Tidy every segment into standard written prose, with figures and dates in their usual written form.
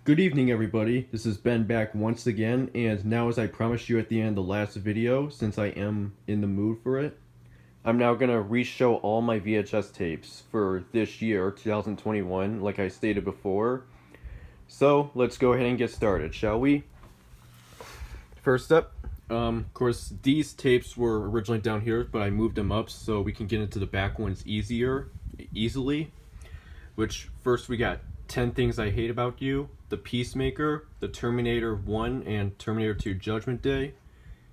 Good evening, everybody. This is Ben back once again, and now, as I promised you at the end of the last video, since I am in the mood for it, I'm now gonna re-show all my VHS tapes for this year, 2021, like I stated before. So, let's go ahead and get started, shall we? First up, of course, these tapes were originally down here, but I moved them up so we can get into the back ones easily. Which, first we got 10 Things I Hate About You, The Peacemaker, The Terminator 1 and Terminator 2 Judgment Day,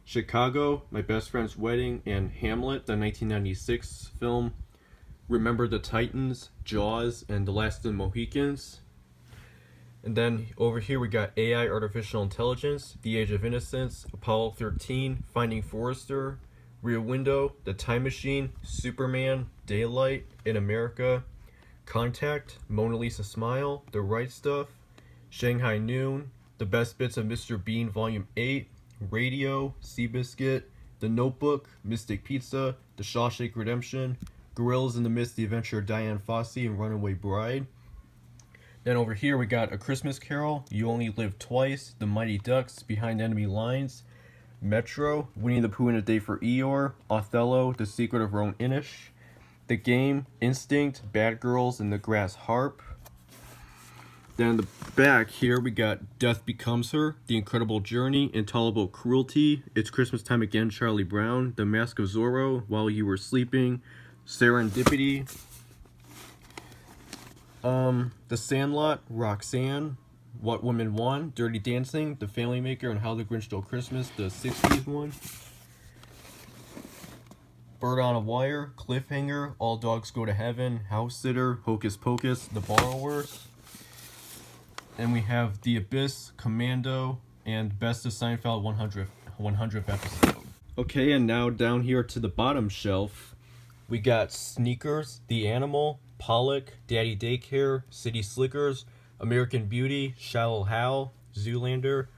Chicago, My Best Friend's Wedding, and Hamlet, the 1996 film, Remember the Titans, Jaws, and The Last of the Mohicans. And then over here we got AI, Artificial Intelligence, The Age of Innocence, Apollo 13, Finding Forrester, Rear Window, The Time Machine, Superman, Daylight, In America, Contact, Mona Lisa Smile, The Right Stuff, Shanghai Noon, The Best Bits of Mr. Bean Volume 8, Radio, Seabiscuit, The Notebook, Mystic Pizza, The Shawshank Redemption, Gorillas in the Mist, The Adventure of Diane Fossey and Runaway Bride. Then over here we got A Christmas Carol, You Only Live Twice, The Mighty Ducks, Behind Enemy Lines, Metro, Winnie the Pooh and a Day for Eeyore, Othello, The Secret of Roan Inish, The Game, Instinct, Bad Girls, and The Grass Harp. Then in the back here we got Death Becomes Her, The Incredible Journey, Intolerable Cruelty, It's Christmas Time Again, Charlie Brown, The Mask of Zorro, While You Were Sleeping, Serendipity, The Sandlot, Roxanne, What Women Want, Dirty Dancing, The Family Maker, and How the Grinch Stole Christmas, the 60s one. Bird on a Wire, Cliffhanger, All Dogs Go to Heaven, House Sitter, Hocus Pocus, The Borrowers. And we have The Abyss, Commando, and Best of Seinfeld 100th episode. Okay, and now down here to the bottom shelf, we got Sneakers, The Animal, Pollock, Daddy Daycare, City Slickers, American Beauty, Shallow Hal, Zoolander,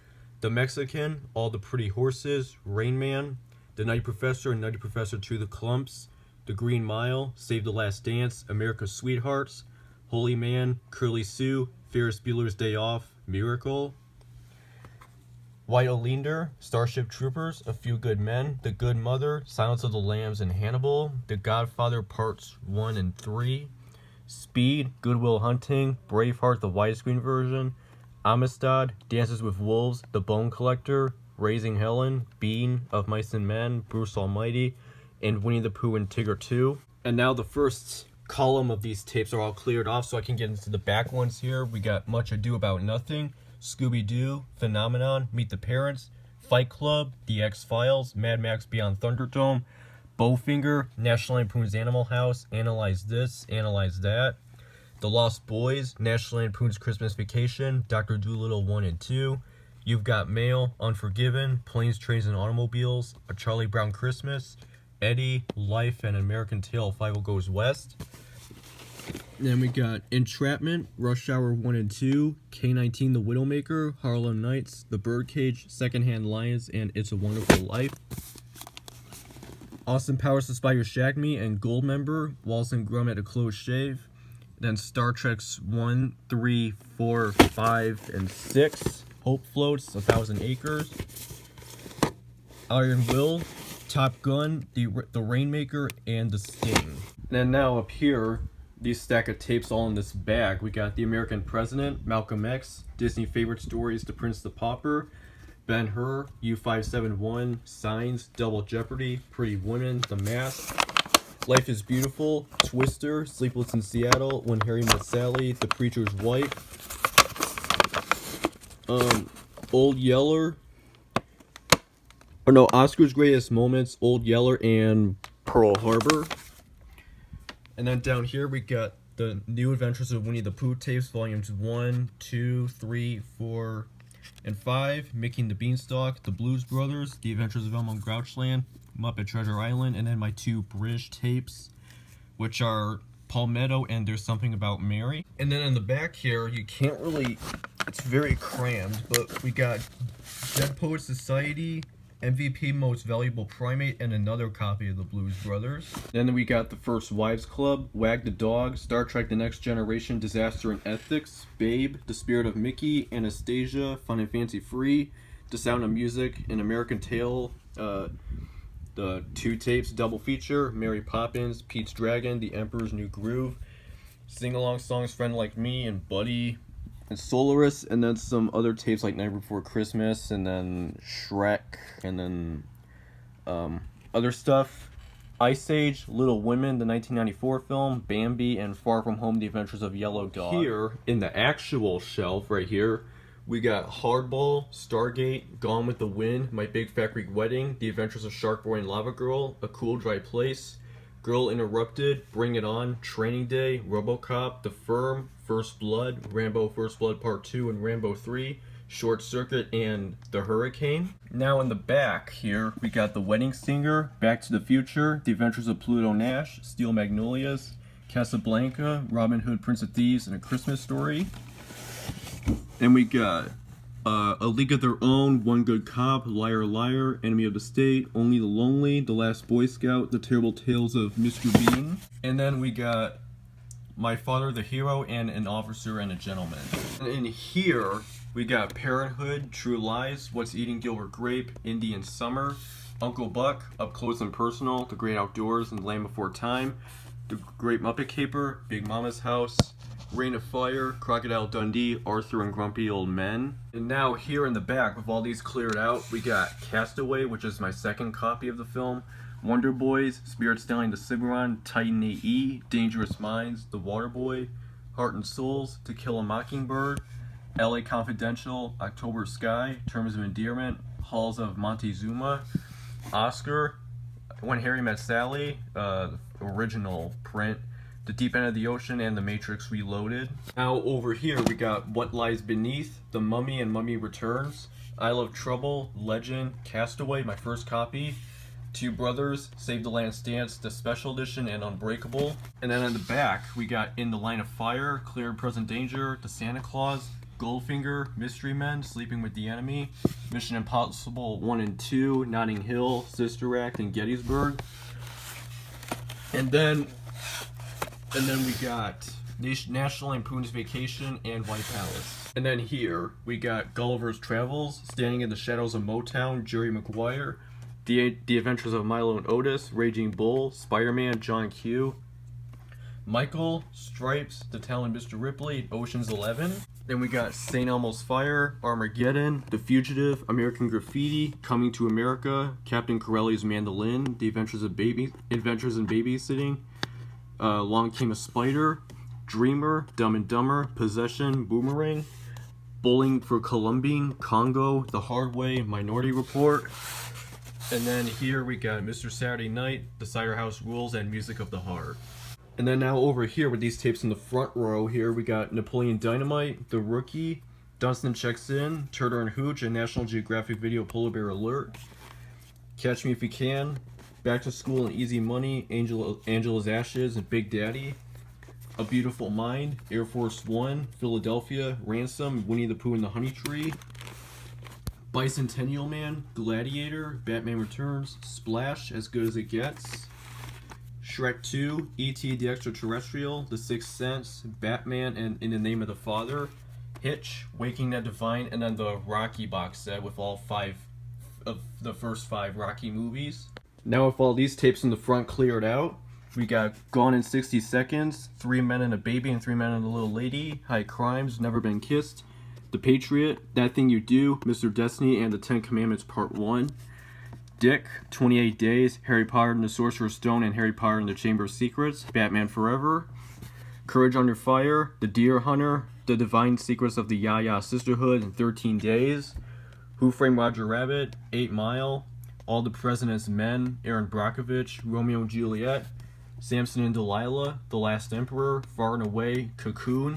The Mexican, All the Pretty Horses, Rain Man, The Nutty Professor and Nutty Professor to the Clumps, The Green Mile, Save the Last Dance, America's Sweethearts, Holy Man, Curly Sue, Ferris Bueller's Day Off, Miracle, White Oleander, Starship Troopers, A Few Good Men, The Good Mother, Silence of the Lambs, and Hannibal, The Godfather Parts 1 and 3, Speed, Good Will Hunting, Braveheart the widescreen version, Amistad, Dances with Wolves, The Bone Collector, Raising Helen, Bean, Of Mice and Men, Bruce Almighty, and Winnie the Pooh and Tigger 2. And now the first column of these tapes are all cleared off, so I can get into the back ones here. We got Much Ado About Nothing, Scooby-Doo, Phenomenon, Meet the Parents, Fight Club, The X-Files, Mad Max Beyond Thunderdome, Bowfinger, National Lampoon's Animal House, Analyze This, Analyze That, The Lost Boys, National Lampoon's Christmas Vacation, Dr. Dolittle 1 and 2, You've Got Mail, Unforgiven, Planes, Trains, and Automobiles, A Charlie Brown Christmas, Eddie, Life, and American Tail, Five Goes West. Then we got Entrapment, Rush Hour 1 and 2, K-19 The Widowmaker, Harlem Nights, The Birdcage, Secondhand Lions, and It's a Wonderful Life. Austin Powers The Spy Who Shagged Me and Goldmember, Wallace and Gromit A Close Shave. Then Star Trek's 1, 3, 4, 5, and 6. Hope Floats, 1,000 Acres, Iron Will, Top Gun, The Rainmaker, and The Sting. And now up here, these stack of tapes all in this bag. We got The American President, Malcolm X, Disney Favorite Stories, The Prince the Pauper, Ben-Hur, U571, Signs, Double Jeopardy, Pretty Women, The Mask, Life is Beautiful, Twister, Sleepless in Seattle, When Harry Met Sally, The Preacher's Wife, Old Yeller, Oscar's Greatest Moments, Old Yeller, and Pearl Harbor. And then down here we got The New Adventures of Winnie the Pooh tapes, volumes 1, 2, 3, 4, and 5, Mickey and the Beanstalk, The Blues Brothers, The Adventures of Elmo and Grouchland, Muppet Treasure Island, and then my two British tapes, which are Palmetto and There's Something About Mary. And then in the back here, you can't really, it's very crammed, but we got Dead Poets Society, MVP Most Valuable Primate, and another copy of the Blues Brothers. Then we got The First Wives Club, Wag the Dog, Star Trek The Next Generation, Disaster and Ethics, Babe, The Spirit of Mickey, Anastasia, Fun and Fancy Free, The Sound of Music, An American Tale, the 2 tapes double feature, Mary Poppins, Pete's Dragon, The Emperor's New Groove, sing-along songs, Friend Like Me, and Buddy, and Solaris, and then some other tapes like Night Before Christmas, and then Shrek, and then other stuff. Ice Age, Little Women, the 1994 film, Bambi, and Far From Home, The Adventures of Yellow Dog. Here, in the actual shelf right here, we got Hardball, Stargate, Gone with the Wind, My Big Fat Greek Wedding, The Adventures of Shark Boy and Lava Girl, A Cool Dry Place, Girl Interrupted, Bring It On, Training Day, RoboCop, The Firm, First Blood, Rambo First Blood Part 2 and Rambo 3, Short Circuit, and The Hurricane. Now in the back here, we got The Wedding Singer, Back to the Future, The Adventures of Pluto Nash, Steel Magnolias, Casablanca, Robin Hood, Prince of Thieves, and A Christmas Story. And we got A League of Their Own, One Good Cop, Liar Liar, Enemy of the State, Only the Lonely, The Last Boy Scout, The Terrible Tales of Mr. Bean. And then we got My Father the Hero, and An Officer and a Gentleman. And in here, we got Parenthood, True Lies, What's Eating Gilbert Grape, Indian Summer, Uncle Buck, Up Close and Personal, The Great Outdoors, and Land Before Time, The Great Muppet Caper, Big Mama's House, Reign of Fire, Crocodile Dundee, Arthur and Grumpy Old Men. And now here in the back, with all these cleared out, we got Castaway, which is my second copy of the film, Wonder Boys, Spirit Stallion the Cimarron, Titan AE, Dangerous Minds, The Waterboy, Heart and Souls, To Kill a Mockingbird, LA Confidential, October Sky, Terms of Endearment, Halls of Montezuma, Oscar, When Harry Met Sally, original print, The Deep End of the Ocean, and The Matrix Reloaded. Now over here we got What Lies Beneath, The Mummy and Mummy Returns, I Love Trouble, Legend, Castaway, my first copy, Two Brothers, Save the Last Dance, the Special Edition, and Unbreakable. And then on the back we got In the Line of Fire, Clear and Present Danger, The Santa Claus, Goldfinger, Mystery Men, Sleeping with the Enemy, Mission Impossible 1 and 2, Notting Hill, Sister Act, and Gettysburg. And then we got National Lampoon's Vacation and White Palace. And then here we got Gulliver's Travels, Standing in the Shadows of Motown, Jerry Maguire, The Adventures of Milo and Otis, Raging Bull, Spider-Man, John Q, Michael, Stripes, The Talon Mr. Ripley, Ocean's 11. Then we got St. Elmo's Fire, Armageddon, The Fugitive, American Graffiti, Coming to America, Captain Corelli's Mandolin, The Adventures in Babysitting, Long Came a Spider, Dreamer, Dumb and Dumber, Possession, Boomerang, Bowling for Columbine, Congo, The Hard Way, Minority Report. And then here we got Mr. Saturday Night, The Cider House Rules, and Music of the Heart. And then now over here with these tapes in the front row here, we got Napoleon Dynamite, The Rookie, Dunstan Checks In, Turner and Hooch, and National Geographic Video Polar Bear Alert, Catch Me If You Can, Back to School and Easy Money, Angela's Ashes, and Big Daddy, A Beautiful Mind, Air Force One, Philadelphia, Ransom, Winnie the Pooh and the Honey Tree, Bicentennial Man, Gladiator, Batman Returns, Splash, As Good as It Gets, Shrek 2, E.T. the Extraterrestrial, The Sixth Sense, Batman, and In the Name of the Father, Hitch, Waking Ned Divine, and then the Rocky box set with all 5 of the first 5 Rocky movies. Now with all these tapes in the front cleared out, we got Gone in 60 Seconds, 3 Men and a Baby and 3 Men and a Little Lady, High Crimes, Never Been Kissed, The Patriot, That Thing You Do, Mr. Destiny, and The 10 Commandments Part 1, Dick, 28 Days, Harry Potter and the Sorcerer's Stone, and Harry Potter and the Chamber of Secrets, Batman Forever, Courage Under Fire, The Deer Hunter, The Divine Secrets of the Yaya Sisterhood, and 13 Days, Who Framed Roger Rabbit, 8 Mile, All the President's Men, Aaron Brockovich, Romeo and Juliet, Samson and Delilah, The Last Emperor, Far and Away, Cocoon,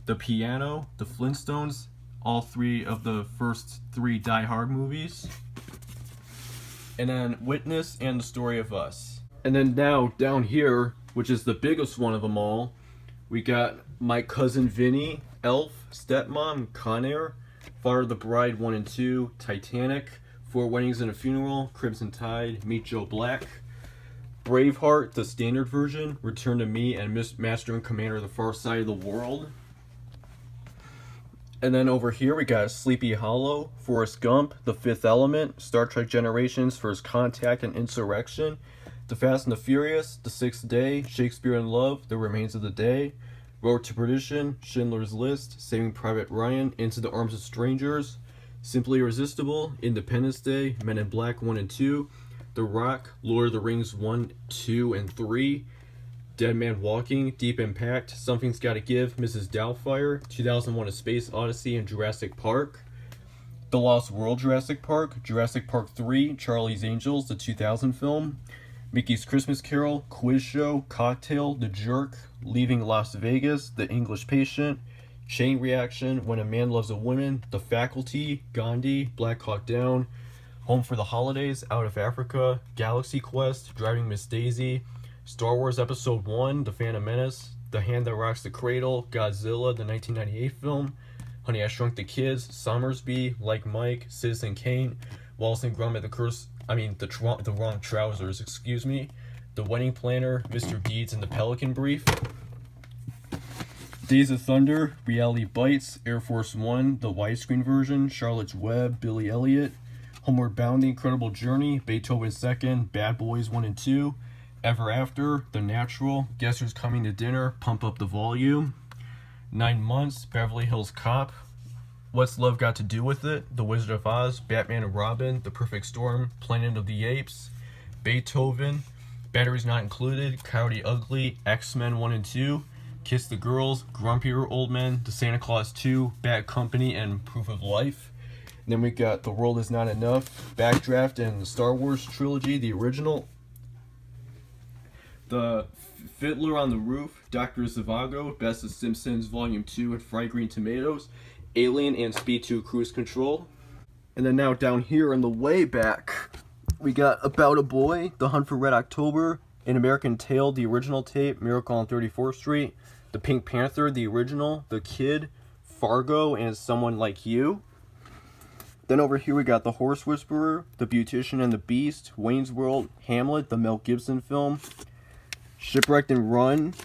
The Piano, The Flintstones, all 3 of the first 3 Die Hard movies, and then Witness and The Story of Us. And then now, down here, which is the biggest one of them all, we got My Cousin Vinny, Elf, Stepmom, Con Air, Fire the Bride 1 and 2, Titanic, Four Weddings and a Funeral, Crimson Tide, Meet Joe Black, Braveheart, the standard version, Return to Me, and Master and Commander: The Far Side of the World. And then over here we got Sleepy Hollow, Forrest Gump, The Fifth Element, Star Trek Generations, First Contact and Insurrection, The Fast and the Furious, The Sixth Day, Shakespeare in Love, The Remains of the Day, Road to Perdition, Schindler's List, Saving Private Ryan, Into the Arms of Strangers, Simply Irresistible, Independence Day, Men in Black 1 and 2, The Rock, Lord of the Rings 1, 2, and 3, Dead Man Walking, Deep Impact, Something's Gotta Give, Mrs. Doubtfire, 2001: A Space Odyssey, and Jurassic Park, The Lost World Jurassic Park, Jurassic Park 3, Charlie's Angels, the 2000 film, Mickey's Christmas Carol, Quiz Show, Cocktail, The Jerk, Leaving Las Vegas, The English Patient, Chain Reaction, When a Man Loves a Woman, The Faculty, Gandhi, Black Hawk Down, Home for the Holidays, Out of Africa, Galaxy Quest, Driving Miss Daisy, Star Wars Episode 1, The Phantom Menace, The Hand That Rocks the Cradle, Godzilla, the 1998 film, Honey, I Shrunk the Kids, Somersby, Like Mike, Citizen Kane, Wallace and Gromit, the Wrong Trousers, excuse me, The Wedding Planner, Mr. Deeds, and The Pelican Brief, Days of Thunder, Reality Bites, Air Force One, the widescreen version, Charlotte's Web, Billy Elliot, Homeward Bound, The Incredible Journey, Beethoven 2nd, Bad Boys 1 and 2, Ever After, The Natural, Guess Who's Coming to Dinner, Pump Up the Volume, 9 Months, Beverly Hills Cop, What's Love Got to Do with It, The Wizard of Oz, Batman and Robin, The Perfect Storm, Planet of the Apes, Beethoven, Batteries Not Included, Coyote Ugly, X-Men 1 and 2, Kiss the Girls, Grumpier Old Men, The Santa Claus 2, Bad Company, and Proof of Life. And then we got The World Is Not Enough, Backdraft, and the Star Wars trilogy, the original, The Fiddler on the Roof, Dr. Zhivago, Best of Simpsons Volume 2, and Fried Green Tomatoes, Alien, and Speed 2 Cruise Control. And then now down here in the way back, we got About a Boy, The Hunt for Red October, An American Tail, the original tape, Miracle on 34th Street, The Pink Panther, the original, The Kid, Fargo, and Someone Like You. Then over here we got The Horse Whisperer, The Beautician and the Beast, Wayne's World, Hamlet, the Mel Gibson film, Shipwrecked and Run,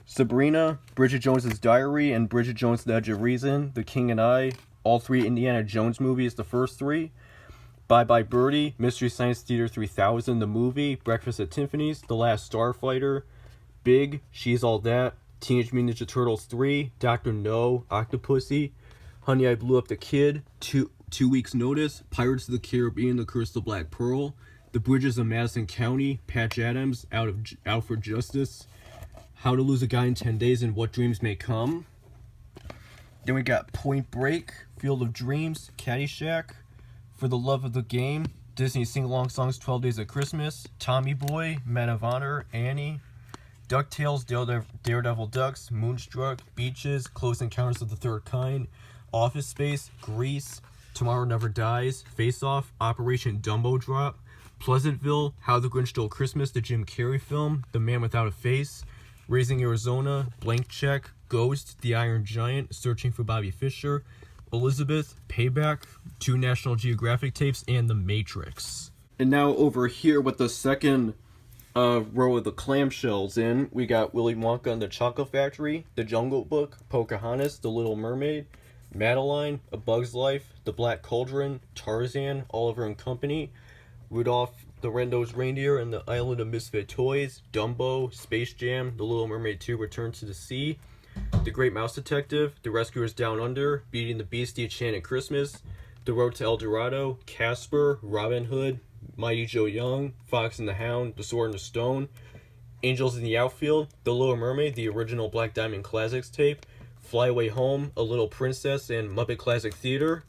Sabrina, Bridget Jones's Diary, and Bridget Jones' The Edge of Reason, The King and I, all 3 Indiana Jones movies, the first 3, Bye Bye Birdie, Mystery Science Theater 3000, the movie, Breakfast at Tiffany's, The Last Starfighter, Big, She's All That, Teenage Mutant Ninja Turtles 3, Dr. No, Octopussy, Honey, I Blew Up the Kid, Two Weeks Notice, Pirates of the Caribbean, The Curse of the Black Pearl, The Bridges of Madison County, Patch Adams, Out for Justice, How to Lose a Guy in 10 Days, and What Dreams May Come. Then we got Point Break, Field of Dreams, Caddyshack, For the Love of the Game, Disney Sing-Along Songs 12 Days of Christmas, Tommy Boy, Men of Honor, Annie, DuckTales, Daredevil Ducks, Moonstruck, Beaches, Close Encounters of the Third Kind, Office Space, Grease, Tomorrow Never Dies, Face Off, Operation Dumbo Drop, Pleasantville, How the Grinch Stole Christmas, the Jim Carrey film, The Man Without a Face, Raising Arizona, Blank Check, Ghost, The Iron Giant, Searching for Bobby Fischer, Elizabeth, Payback, 2 National Geographic tapes, and The Matrix. And now over here with the second row of the clamshells in, we got Willy Wonka and the Chocolate Factory, The Jungle Book, Pocahontas, The Little Mermaid, Madeline, A Bug's Life, The Black Cauldron, Tarzan, Oliver and Company, Rudolph the Red-Nosed Reindeer and the Island of Misfit Toys, Dumbo, Space Jam, The Little Mermaid 2, Return to the Sea, The Great Mouse Detective, The Rescuers Down Under, Beauty and the Beast, The Enchanted Christmas, The Road to El Dorado, Casper, Robin Hood, Mighty Joe Young, Fox and the Hound, The Sword and the Stone, Angels in the Outfield, The Little Mermaid, the original Black Diamond Classics tape, Fly Away Home, A Little Princess, and Muppet Classic Theater.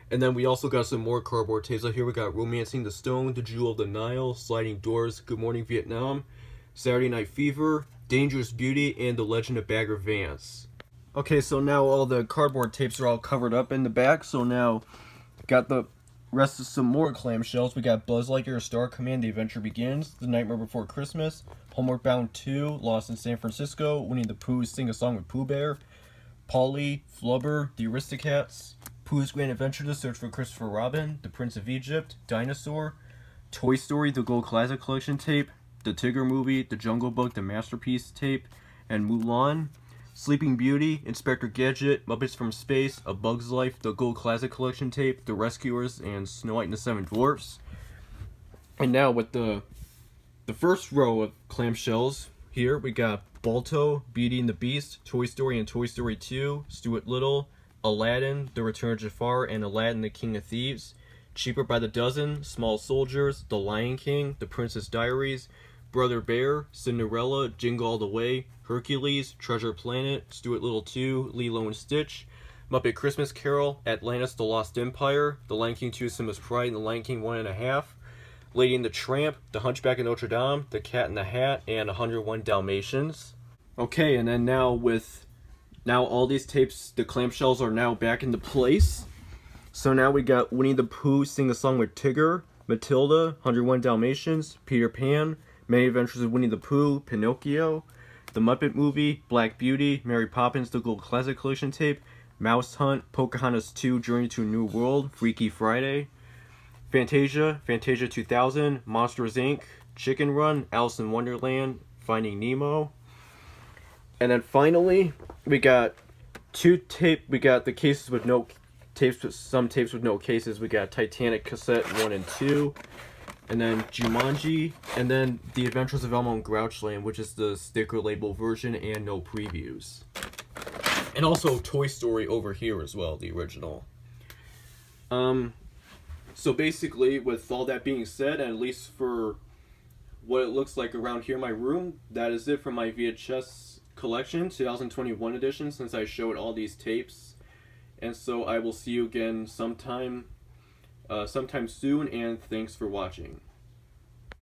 And then we also got some more cardboard tapes. So here we got Romancing the Stone, The Jewel of the Nile, Sliding Doors, Good Morning Vietnam, Saturday Night Fever, Dangerous Beauty, and The Legend of Bagger Vance. Okay, so now all the cardboard tapes are all covered up in the back. So now got the rest of some more clamshells. We got Buzz Lightyear, Star Command, The Adventure Begins, The Nightmare Before Christmas, Homeward Bound 2, Lost in San Francisco, Winnie the Pooh, Sing a Song with Pooh Bear, Polly, Flubber, The Aristocats, Pooh's Grand Adventure, The Search for Christopher Robin, The Prince of Egypt, Dinosaur, Toy Story, The Gold Classic Collection tape, The Tigger Movie, The Jungle Book, The Masterpiece tape, and Mulan, Sleeping Beauty, Inspector Gadget, Muppets from Space, A Bug's Life, The Gold Classic Collection tape, The Rescuers, and Snow White and the Seven Dwarfs. And now with the first row of clamshells here, we got Balto, Beauty and the Beast, Toy Story and Toy Story 2, Stuart Little, Aladdin, The Return of Jafar, and Aladdin the King of Thieves, Cheaper by the Dozen, Small Soldiers, The Lion King, The Princess Diaries, Brother Bear, Cinderella, Jingle All the Way, Hercules, Treasure Planet, Stuart Little 2, Lilo and Stitch, Muppet Christmas Carol, Atlantis the Lost Empire, The Lion King 2, Simba's Pride, and The Lion King 1.5, Lady and the Tramp, The Hunchback of Notre Dame, The Cat in the Hat, and 101 Dalmatians. Okay, and then now all these tapes, the clamshells are now back into place. So now we got Winnie the Pooh Sing a Song with Tigger, Matilda, 101 Dalmatians, Peter Pan, Many Adventures of Winnie the Pooh, Pinocchio, The Muppet Movie, Black Beauty, Mary Poppins, The Gold Classic Collection tape, Mouse Hunt, Pocahontas 2, Journey to a New World, Freaky Friday, Fantasia, Fantasia 2000, Monsters Inc., Chicken Run, Alice in Wonderland, Finding Nemo. And then finally, we got the cases with no tapes, some tapes with no cases. We got Titanic cassette 1 and 2, and then Jumanji, and then The Adventures of Elmo and Grouchland, which is the sticker label version and no previews. And also Toy Story over here as well, the original. So basically, with all that being said, and at least for what it looks like around here in my room, that is it for my VHS Collection 2021 edition, since I showed all these tapes. And so I will see you again sometime soon, and thanks for watching.